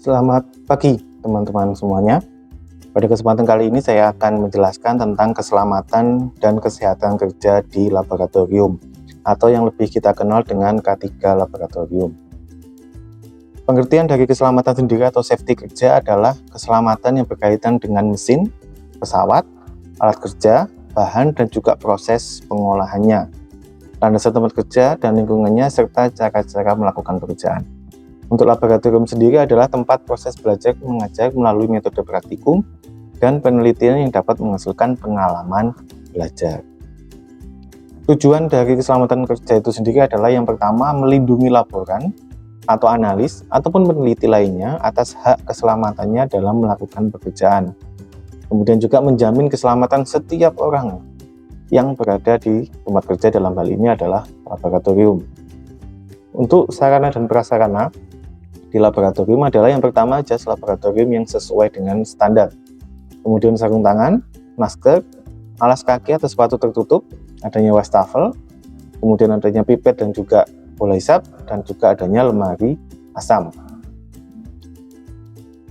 Selamat pagi teman-teman semuanya. Pada kesempatan kali ini saya akan menjelaskan tentang keselamatan dan kesehatan kerja di laboratorium, atau yang lebih kita kenal dengan K3 laboratorium. Pengertian dari keselamatan sendiri atau safety kerja adalah keselamatan yang berkaitan dengan mesin, pesawat, alat kerja, bahan, dan juga proses pengolahannya, landasan tempat kerja dan lingkungannya, serta cara-cara melakukan pekerjaan. Untuk laboratorium sendiri adalah tempat proses belajar mengajar melalui metode praktikum dan penelitian yang dapat menghasilkan pengalaman belajar. Tujuan dari keselamatan kerja itu sendiri adalah yang pertama, melindungi laboran atau analis ataupun peneliti lainnya atas hak keselamatannya dalam melakukan pekerjaan. Kemudian juga menjamin keselamatan setiap orang yang berada di tempat kerja, dalam hal ini adalah laboratorium. Untuk sarana dan prasarana di laboratorium adalah yang pertama, jas laboratorium yang sesuai dengan standar. Kemudian sarung tangan, masker, alas kaki atau sepatu tertutup, adanya wastafel, kemudian adanya pipet dan juga bola hisap, dan juga adanya lemari asam.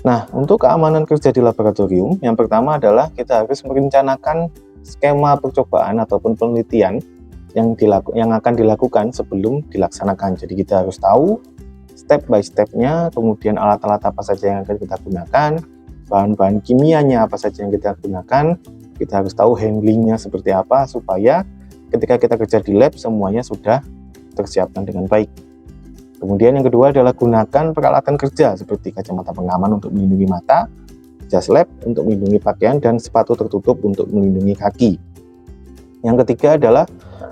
Nah, untuk keamanan kerja di laboratorium, yang pertama adalah kita harus merencanakan skema percobaan ataupun penelitian yang akan dilakukan sebelum dilaksanakan. Jadi kita harus tahu step by stepnya, kemudian alat-alat apa saja yang akan kita gunakan, bahan-bahan kimianya apa saja yang kita gunakan, kita harus tahu handlingnya seperti apa, supaya ketika kita kerja di lab semuanya sudah tersiapkan dengan baik. Kemudian yang kedua adalah gunakan peralatan kerja seperti kacamata pengaman untuk melindungi mata, jas lab untuk melindungi pakaian, dan sepatu tertutup untuk melindungi kaki. Yang ketiga adalah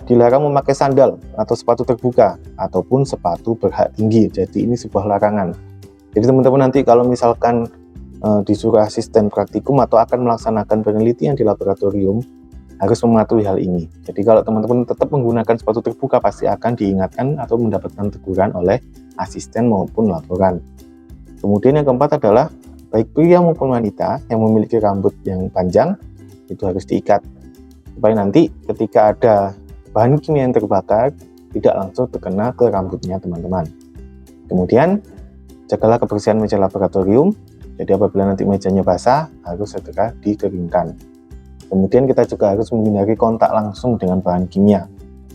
dilarang memakai sandal atau sepatu terbuka ataupun sepatu berhak tinggi. Jadi ini sebuah larangan. Jadi teman-teman nanti kalau misalkan disuruh asisten praktikum atau akan melaksanakan penelitian di laboratorium, harus mematuhi hal ini. Jadi kalau teman-teman tetap menggunakan sepatu terbuka, pasti akan diingatkan atau mendapatkan teguran oleh asisten maupun laboran. Kemudian yang keempat adalah baik pria maupun wanita yang memiliki rambut yang panjang itu harus diikat, supaya nanti ketika ada bahan kimia yang terbakar tidak langsung terkena ke rambutnya teman-teman. Kemudian jagalah kebersihan meja laboratorium. Jadi apabila nanti mejanya basah harus segera dikeringkan. Kemudian kita juga harus menghindari kontak langsung dengan bahan kimia.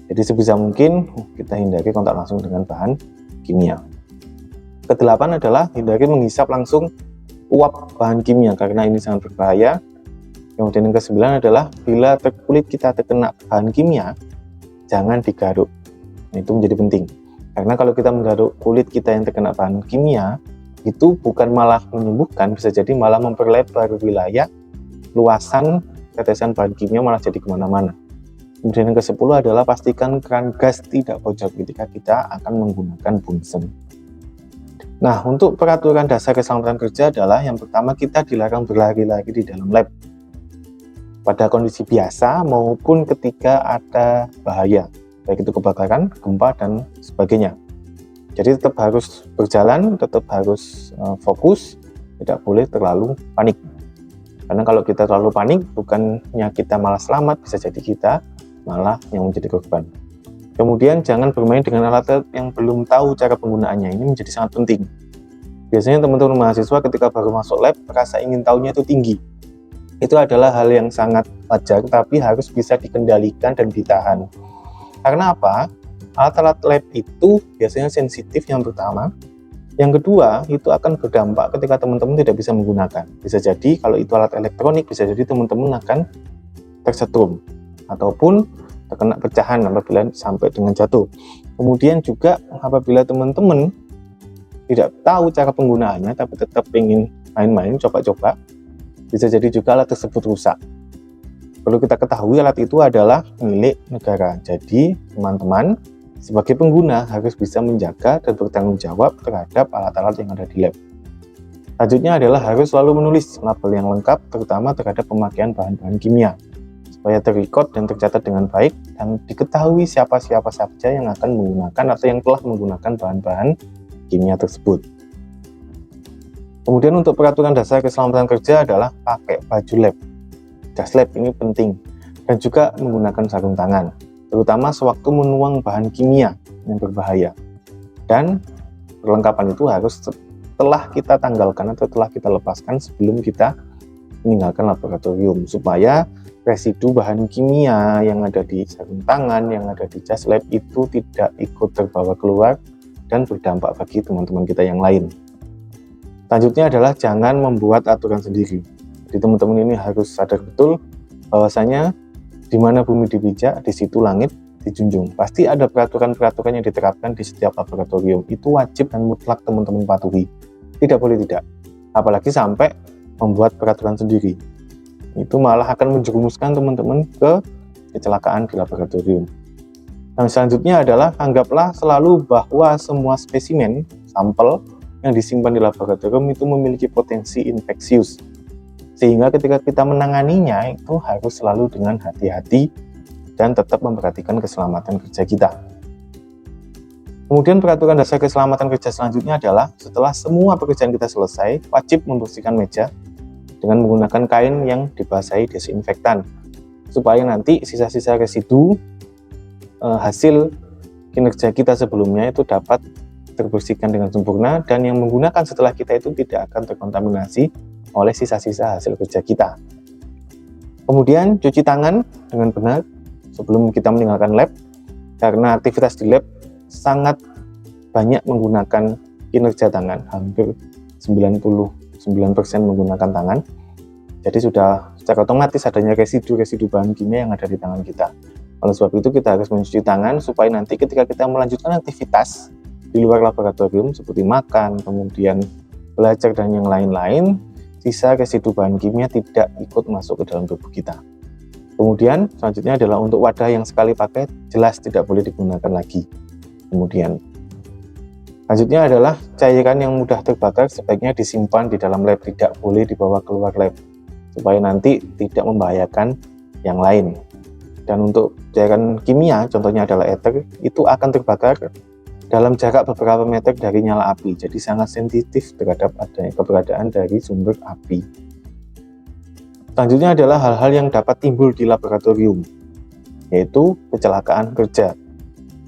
Jadi sebisa mungkin kita hindari kontak langsung dengan bahan kimia. Kedelapan adalah hindari menghisap langsung uap bahan kimia karena ini sangat berbahaya. Kemudian yang kesembilan adalah bila kulit kita terkena bahan kimia, jangan digaruk. Itu menjadi penting. Karena kalau kita menggaruk kulit kita yang terkena bahan kimia, itu bukan malah menyembuhkan, bisa jadi malah memperlebar wilayah luasan tetesan bahan kimia, malah jadi kemana-mana. Kemudian yang ke-10 adalah pastikan keran gas tidak bocor ketika kita akan menggunakan bunsen. Nah, untuk peraturan dasar keselamatan kerja adalah yang pertama, kita dilarang berlari-lari di dalam lab pada kondisi biasa maupun ketika ada bahaya, baik itu kebakaran, gempa, dan sebagainya. Jadi tetap harus berjalan, tetap harus fokus, tidak boleh terlalu panik. Karena kalau kita terlalu panik, bukannya kita malah selamat, bisa jadi kita malah yang menjadi korban. Kemudian jangan bermain dengan alat yang belum tahu cara penggunaannya, ini menjadi sangat penting. Biasanya teman-teman mahasiswa ketika baru masuk lab, rasa ingin tahunya itu tinggi. Itu adalah hal yang sangat wajar, tapi harus bisa dikendalikan dan ditahan. Karena apa? Alat-alat lab itu biasanya sensitif, yang pertama. Yang kedua, itu akan berdampak ketika teman-teman tidak bisa menggunakan. Bisa jadi kalau itu alat elektronik, bisa jadi teman-teman akan tersetrum ataupun terkena pecahan apabila sampai dengan jatuh. Kemudian juga apabila teman-teman tidak tahu cara penggunaannya tapi tetap ingin main-main, coba-coba, bisa jadi juga alat tersebut rusak. Perlu kita ketahui alat itu adalah milik negara. Jadi teman-teman sebagai pengguna harus bisa menjaga dan bertanggung jawab terhadap alat-alat yang ada di lab. Lanjutnya adalah harus selalu menulis label yang lengkap, terutama terhadap pemakaian bahan-bahan kimia, supaya terrecord dan tercatat dengan baik dan diketahui siapa-siapa saja yang akan menggunakan atau yang telah menggunakan bahan-bahan kimia tersebut. Kemudian untuk peraturan dasar keselamatan kerja adalah pakai baju lab, jas lab ini penting, dan juga menggunakan sarung tangan, terutama sewaktu menuang bahan kimia yang berbahaya. Dan perlengkapan itu harus telah kita tanggalkan atau telah kita lepaskan sebelum kita meninggalkan laboratorium, supaya residu bahan kimia yang ada di sarung tangan, yang ada di jas lab itu tidak ikut terbawa keluar dan berdampak bagi teman-teman kita yang lain. Selanjutnya adalah jangan membuat aturan sendiri. Jadi teman-teman ini harus sadar betul bahwasanya di mana bumi dipijak, di situ langit dijunjung. Pasti ada peraturan-peraturan yang diterapkan di setiap laboratorium. Itu wajib dan mutlak teman-teman patuhi. Tidak boleh tidak. Apalagi sampai membuat peraturan sendiri. Itu malah akan menjerumuskan teman-teman ke kecelakaan di laboratorium. Yang selanjutnya adalah anggaplah selalu bahwa semua spesimen, sampel yang disimpan di laboratorium itu memiliki potensi infeksius. Sehingga ketika kita menanganinya itu harus selalu dengan hati-hati dan tetap memperhatikan keselamatan kerja kita. Kemudian peraturan dasar keselamatan kerja selanjutnya adalah setelah semua pekerjaan kita selesai, wajib membersihkan meja dengan menggunakan kain yang dibasahi desinfektan, supaya nanti sisa-sisa residu hasil kinerja kita sebelumnya itu dapat terbersihkan dengan sempurna, dan yang menggunakan setelah kita itu tidak akan terkontaminasi oleh sisa-sisa hasil kerja kita. Kemudian cuci tangan dengan benar sebelum kita meninggalkan lab, karena aktivitas di lab sangat banyak menggunakan kinerja tangan, hampir 99% menggunakan tangan. Jadi sudah secara otomatis adanya residu-residu bahan kimia yang ada di tangan kita. Oleh sebab itu kita harus mencuci tangan supaya nanti ketika kita melanjutkan aktivitas di luar laboratorium seperti makan, kemudian belajar dan yang lain-lain, sisa residu bahan kimia tidak ikut masuk ke dalam tubuh kita. Kemudian selanjutnya adalah untuk wadah yang sekali pakai jelas tidak boleh digunakan lagi. Kemudian selanjutnya adalah cairan yang mudah terbakar sebaiknya disimpan di dalam lab, tidak boleh dibawa keluar lab supaya nanti tidak membahayakan yang lain. Dan untuk cairan kimia, contohnya adalah ether, itu akan terbakar dalam jarak beberapa meter dari nyala api, jadi sangat sensitif terhadap adanya keberadaan dari sumber api. Selanjutnya adalah hal-hal yang dapat timbul di laboratorium, yaitu kecelakaan kerja.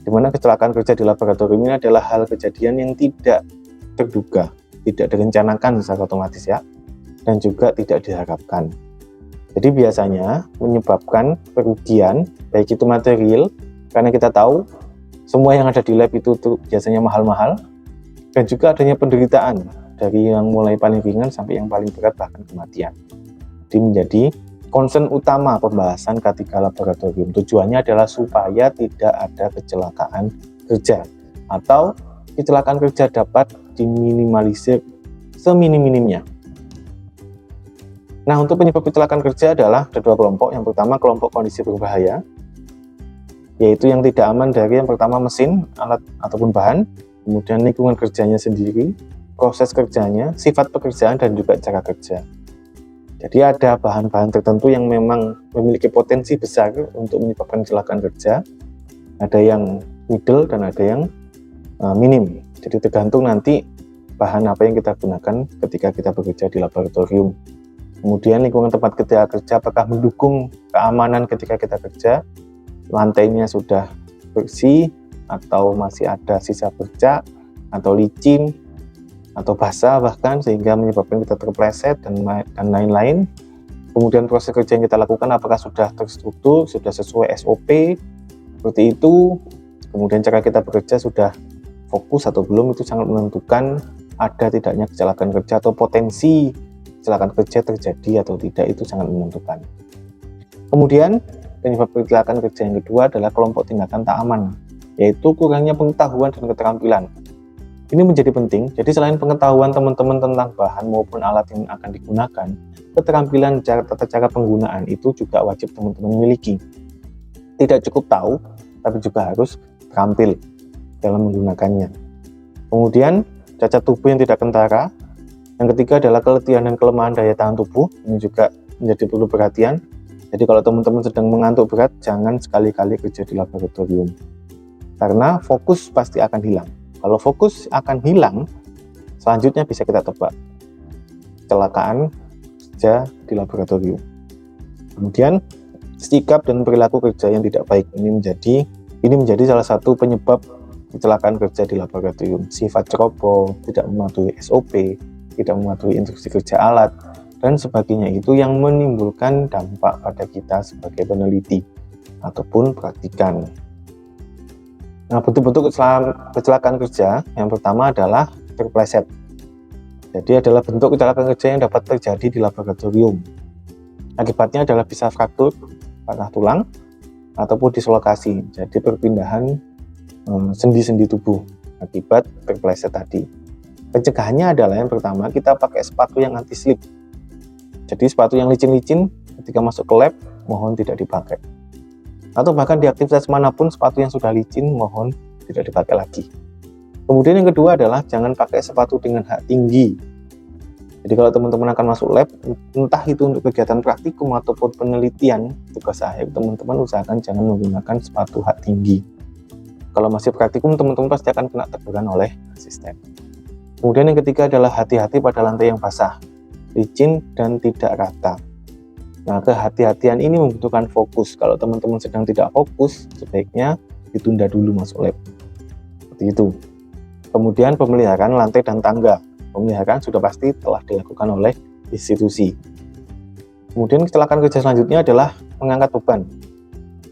Di mana kecelakaan kerja di laboratorium ini adalah hal kejadian yang tidak terduga, tidak direncanakan secara otomatis ya, dan juga tidak diharapkan. Jadi biasanya menyebabkan kerugian, baik itu material, karena kita tahu semua yang ada di lab itu biasanya mahal-mahal, dan juga adanya penderitaan dari yang mulai paling ringan sampai yang paling berat bahkan kematian. Jadi menjadi concern utama pembahasan K3 laboratorium. Tujuannya adalah supaya tidak ada kecelakaan kerja atau kecelakaan kerja dapat diminimalisir seminim-minimnya. Nah, untuk penyebab kecelakaan kerja adalah ada dua kelompok. Yang pertama kelompok kondisi berbahaya, yaitu yang tidak aman dari yang pertama mesin, alat ataupun bahan, kemudian lingkungan kerjanya sendiri, proses kerjanya, sifat pekerjaan, dan juga cara kerja. Jadi ada bahan-bahan tertentu yang memang memiliki potensi besar untuk menyebabkan kecelakaan kerja, ada yang middle dan ada yang minim. Jadi tergantung nanti bahan apa yang kita gunakan ketika kita bekerja di laboratorium. Kemudian lingkungan tempat kita kerja apakah mendukung keamanan ketika kita kerja, lantainya sudah bersih atau masih ada sisa bercak atau licin atau basah bahkan sehingga menyebabkan kita terpleset dan lain-lain. Kemudian proses kerja yang kita lakukan apakah sudah terstruktur, sudah sesuai SOP seperti itu. Kemudian cara kita bekerja sudah fokus atau belum, itu sangat menentukan ada tidaknya kecelakaan kerja atau potensi kecelakaan kerja terjadi atau tidak, itu sangat menentukan. Kemudian penyebab kecelakaan kerja yang kedua adalah kelompok tindakan tak aman, yaitu kurangnya pengetahuan dan keterampilan. Ini menjadi penting, jadi selain pengetahuan teman-teman tentang bahan maupun alat yang akan digunakan, keterampilan tata cara penggunaan itu juga wajib teman-teman miliki. Tidak cukup tahu, tapi juga harus terampil dalam menggunakannya. Kemudian cacat tubuh yang tidak kentara. Yang ketiga adalah keletihan dan kelemahan daya tahan tubuh, ini juga menjadi perlu perhatian. Jadi kalau teman-teman sedang mengantuk berat, jangan sekali-kali kerja di laboratorium, karena fokus pasti akan hilang. Kalau fokus akan hilang, selanjutnya bisa kita tebak kecelakaan kerja di laboratorium. Kemudian sikap dan perilaku kerja yang tidak baik ini menjadi salah satu penyebab kecelakaan kerja di laboratorium, sifat ceroboh, tidak mematuhi SOP, tidak mematuhi instruksi kerja alat, dan sebagainya itu yang menimbulkan dampak pada kita sebagai peneliti ataupun praktikan. Nah, bentuk-bentuk kecelakaan kerja yang pertama adalah terpleset. Jadi adalah bentuk kecelakaan kerja yang dapat terjadi di laboratorium. Akibatnya adalah bisa fraktur, patah tulang, ataupun dislokasi. Jadi perpindahan sendi-sendi tubuh akibat terpleset tadi. Pencegahannya adalah yang pertama, kita pakai sepatu yang anti slip. Jadi sepatu yang licin-licin ketika masuk ke lab mohon tidak dipakai. Atau bahkan di aktivitas manapun sepatu yang sudah licin mohon tidak dipakai lagi. Kemudian yang kedua adalah jangan pakai sepatu dengan hak tinggi. Jadi kalau teman-teman akan masuk lab, entah itu untuk kegiatan praktikum ataupun penelitian tugas akhir, teman-teman usahakan jangan menggunakan sepatu hak tinggi. Kalau masih praktikum, teman-teman pasti akan kena teguran oleh asisten. Kemudian yang ketiga adalah hati-hati pada lantai yang basah, licin dan tidak rata. Nah, kehati-hatian ini membutuhkan fokus. Kalau teman-teman sedang tidak fokus, sebaiknya ditunda dulu masuk lab. Seperti itu. Kemudian pemeliharaan lantai dan tangga. Pemeliharaan sudah pasti telah dilakukan oleh institusi. Kemudian kecelakaan kerja selanjutnya adalah mengangkat beban.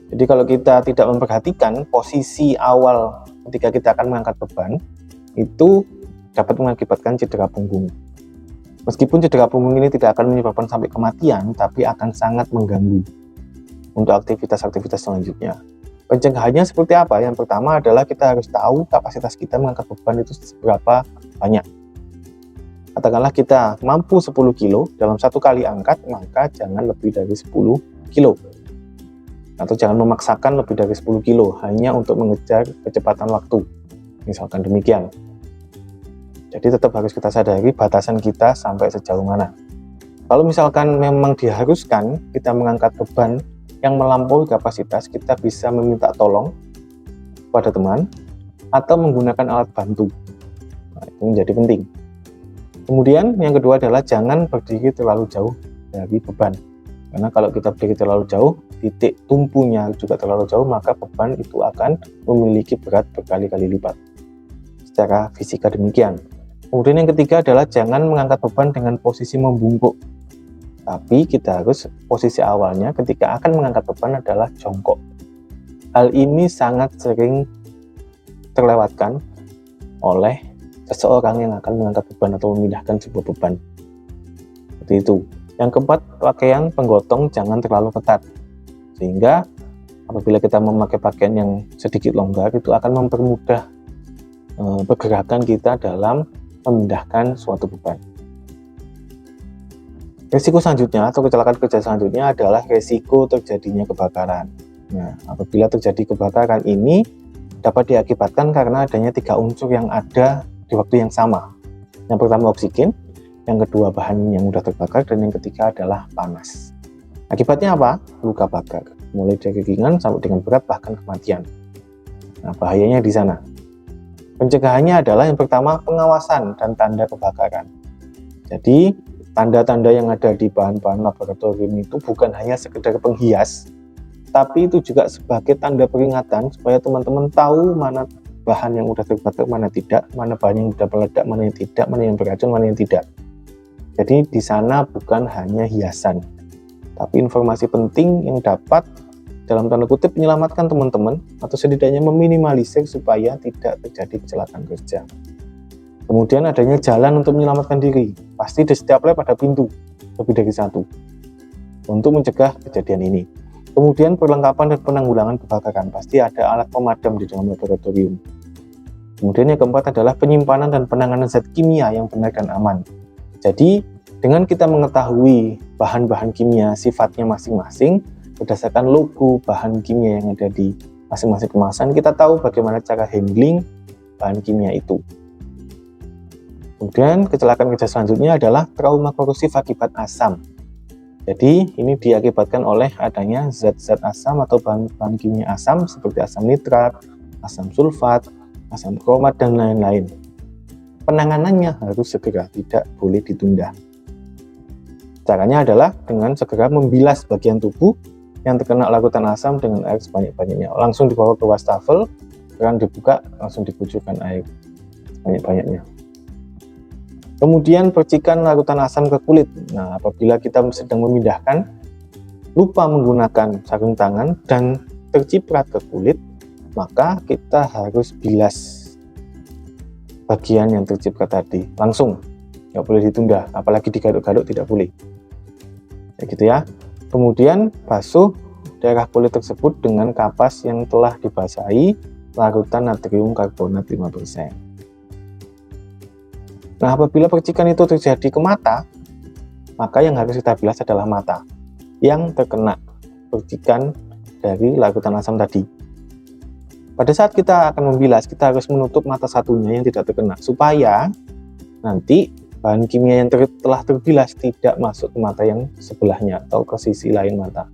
Jadi kalau kita tidak memperhatikan posisi awal ketika kita akan mengangkat beban, itu dapat mengakibatkan cedera punggung. Meskipun cedera punggung ini tidak akan menyebabkan sampai kematian, tapi akan sangat mengganggu untuk aktivitas-aktivitas selanjutnya. Pencegahannya seperti apa? Yang pertama adalah kita harus tahu kapasitas kita mengangkat beban itu seberapa banyak. Katakanlah kita mampu 10 kilo dalam satu kali angkat, maka jangan lebih dari 10 kilo. Atau jangan memaksakan lebih dari 10 kilo hanya untuk mengejar kecepatan waktu. Misalkan demikian. Jadi tetap harus kita sadari batasan kita sampai sejauh mana. Kalau misalkan memang diharuskan kita mengangkat beban yang melampaui kapasitas, kita bisa meminta tolong kepada teman atau menggunakan alat bantu. Nah, itu menjadi penting. Kemudian yang kedua adalah jangan berdiri terlalu jauh dari beban. Karena kalau kita berdiri terlalu jauh, titik tumpunya juga terlalu jauh, maka beban itu akan memiliki berat berkali-kali lipat. Secara fisika demikian. Kemudian yang ketiga adalah jangan mengangkat beban dengan posisi membungkuk. Tapi kita harus posisi awalnya ketika akan mengangkat beban adalah jongkok. Hal ini sangat sering terlewatkan oleh seseorang yang akan mengangkat beban atau memindahkan sebuah beban. Seperti itu. Yang keempat, pakaian penggotong jangan terlalu ketat. Sehingga apabila kita memakai pakaian yang sedikit longgar, itu akan mempermudah pergerakan kita dalam memindahkan suatu beban. Risiko selanjutnya atau kecelakaan kerja selanjutnya adalah risiko terjadinya kebakaran. Nah, apabila terjadi kebakaran ini dapat diakibatkan karena adanya 3 unsur yang ada di waktu yang sama. Yang pertama oksigen, yang kedua bahan yang mudah terbakar, dan yang ketiga adalah panas. Akibatnya apa? Luka bakar, mulai dari ringan sampai dengan berat bahkan kematian. Nah, bahayanya di sana. Pencegahannya adalah yang pertama pengawasan dan tanda kebakaran. Jadi tanda-tanda yang ada di bahan-bahan laboratorium itu bukan hanya sekedar penghias, tapi itu juga sebagai tanda peringatan supaya teman-teman tahu mana bahan yang mudah terbakar, mana tidak, mana bahan yang mudah meledak, mana yang tidak, mana yang beracun, mana yang tidak. Jadi di sana bukan hanya hiasan, tapi informasi penting yang dapat dalam tanda kutip menyelamatkan teman-teman atau setidaknya meminimalisir supaya tidak terjadi kecelakaan kerja. Kemudian adanya jalan untuk menyelamatkan diri. Pasti di setiap lab ada pintu, lebih dari 1, untuk mencegah kejadian ini. Kemudian perlengkapan dan penanggulangan kebakaran. Pasti ada alat pemadam di dalam laboratorium. Kemudian yang keempat adalah penyimpanan dan penanganan zat kimia yang benar dan aman. Jadi dengan kita mengetahui bahan-bahan kimia sifatnya masing-masing, berdasarkan logo bahan kimia yang ada di masing-masing kemasan, kita tahu bagaimana cara handling bahan kimia itu. Kemudian kecelakaan kerja selanjutnya adalah trauma korosif akibat asam. Jadi ini diakibatkan oleh adanya zat-zat asam atau bahan-bahan kimia asam seperti asam nitrat, asam sulfat, asam kromat, dan lain-lain. Penanganannya harus segera, tidak boleh ditunda. Caranya adalah dengan segera membilas bagian tubuh yang terkena larutan asam dengan air sebanyak-banyaknya. Langsung dibawa ke wastafel keran dibuka langsung dikucurkan air banyak-banyaknya. Kemudian percikan larutan asam ke kulit. Nah, apabila kita sedang memindahkan, lupa menggunakan sarung tangan dan terciprat ke kulit, maka kita harus bilas bagian yang terciprat tadi langsung, nggak boleh ditunda, apalagi digaruk-garuk tidak boleh. Kayak gitu ya. Kemudian basuh daerah kulit tersebut dengan kapas yang telah dibasahi larutan natrium karbonat 5%. Nah, apabila percikan itu terjadi ke mata, maka yang harus kita bilas adalah mata yang terkena percikan dari larutan asam tadi. Pada saat kita akan membilas, kita harus menutup mata satunya yang tidak terkena, supaya nanti bahan kimia yang telah terbilas tidak masuk ke mata yang sebelahnya atau ke sisi lain mata.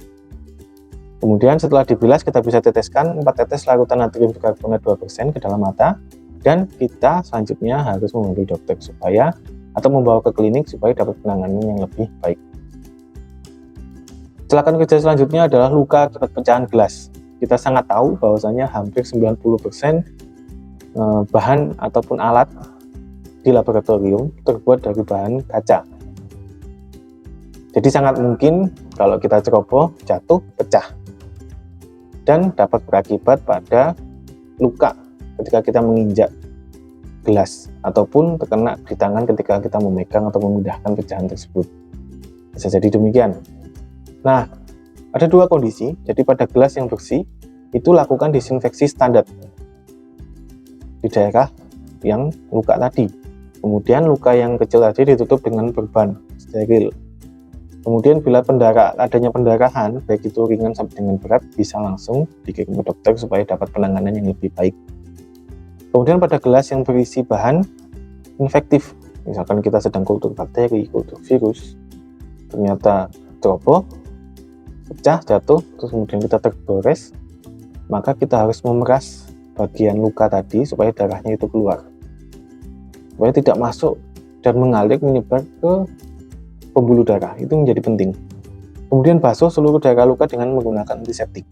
Kemudian setelah dibilas, kita bisa teteskan 4 tetes larutan natrium karbonat 2% ke dalam mata, dan kita selanjutnya harus memanggil dokter atau membawa ke klinik supaya dapat penanganan yang lebih baik. Kecelakaan kerja selanjutnya adalah luka akibat pecahan gelas. Kita sangat tahu bahwasanya hampir 90% bahan ataupun alat di laboratorium terbuat dari bahan kaca. Jadi sangat mungkin kalau kita ceroboh, jatuh, pecah, dan dapat berakibat pada luka ketika kita menginjak gelas ataupun terkena di tangan ketika kita memegang atau memindahkan pecahan tersebut. Bisa jadi demikian. Nah, ada 2 kondisi. Jadi pada gelas yang bersih itu lakukan disinfeksi standar di daerah yang luka tadi. Kemudian luka yang kecil tadi ditutup dengan perban steril. Kemudian bila adanya pendarahan, baik itu ringan sampai dengan berat, bisa langsung dikirim ke dokter supaya dapat penanganan yang lebih baik. Kemudian pada gelas yang berisi bahan infektif, misalkan kita sedang kultur bakteri, kultur virus, ternyata ceroboh, pecah, jatuh, terus kemudian kita tergores, maka kita harus memeras bagian luka tadi supaya darahnya itu keluar, supaya tidak masuk dan mengalir menyebar ke pembuluh darah. Itu menjadi penting. Kemudian basuh seluruh daerah luka dengan menggunakan antiseptik.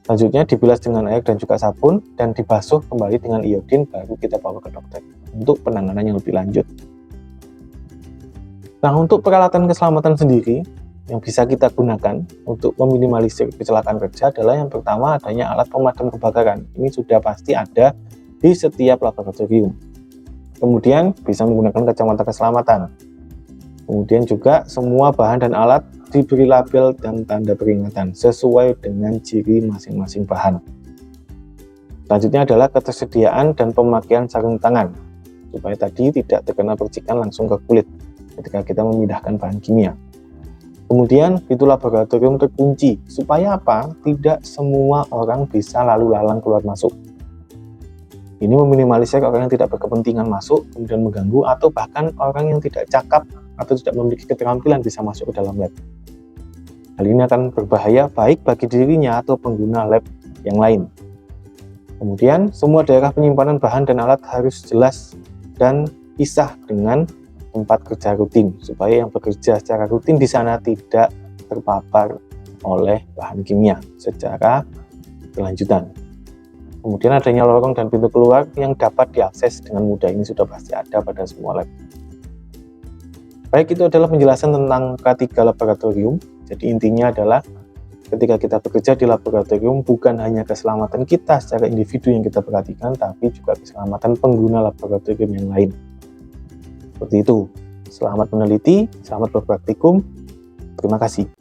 Selanjutnya dibilas dengan air dan juga sabun dan dibasuh kembali dengan iodin, baru kita bawa ke dokter untuk penanganan yang lebih lanjut. Nah, untuk peralatan keselamatan sendiri yang bisa kita gunakan untuk meminimalisir kecelakaan kerja adalah yang pertama adanya alat pemadam kebakaran. Ini sudah pasti ada di setiap laboratorium. Kemudian bisa menggunakan kacamata keselamatan. Kemudian juga semua bahan dan alat diberi label dan tanda peringatan sesuai dengan ciri masing-masing bahan. Selanjutnya adalah ketersediaan dan pemakaian sarung tangan supaya tadi tidak terkena percikan langsung ke kulit ketika kita memindahkan bahan kimia. Kemudian pintu laboratorium terkunci supaya apa? Tidak semua orang bisa lalu lalang keluar masuk. Ini meminimalisir orang yang tidak berkepentingan masuk kemudian mengganggu, atau bahkan orang yang tidak cakap atau tidak memiliki keterampilan bisa masuk ke dalam lab. Hal ini akan berbahaya baik bagi dirinya atau pengguna lab yang lain. Kemudian semua daerah penyimpanan bahan dan alat harus jelas dan pisah dengan tempat kerja rutin supaya yang bekerja secara rutin di sana tidak terpapar oleh bahan kimia secara berlanjutan. Kemudian adanya lorong dan pintu keluar yang dapat diakses dengan mudah, ini sudah pasti ada pada semua lab. Baik, itu adalah penjelasan tentang K3 laboratorium. Jadi intinya adalah ketika kita bekerja di laboratorium, bukan hanya keselamatan kita secara individu yang kita perhatikan, tapi juga keselamatan pengguna laboratorium yang lain. Seperti itu. Selamat meneliti, selamat berpraktikum. Terima kasih.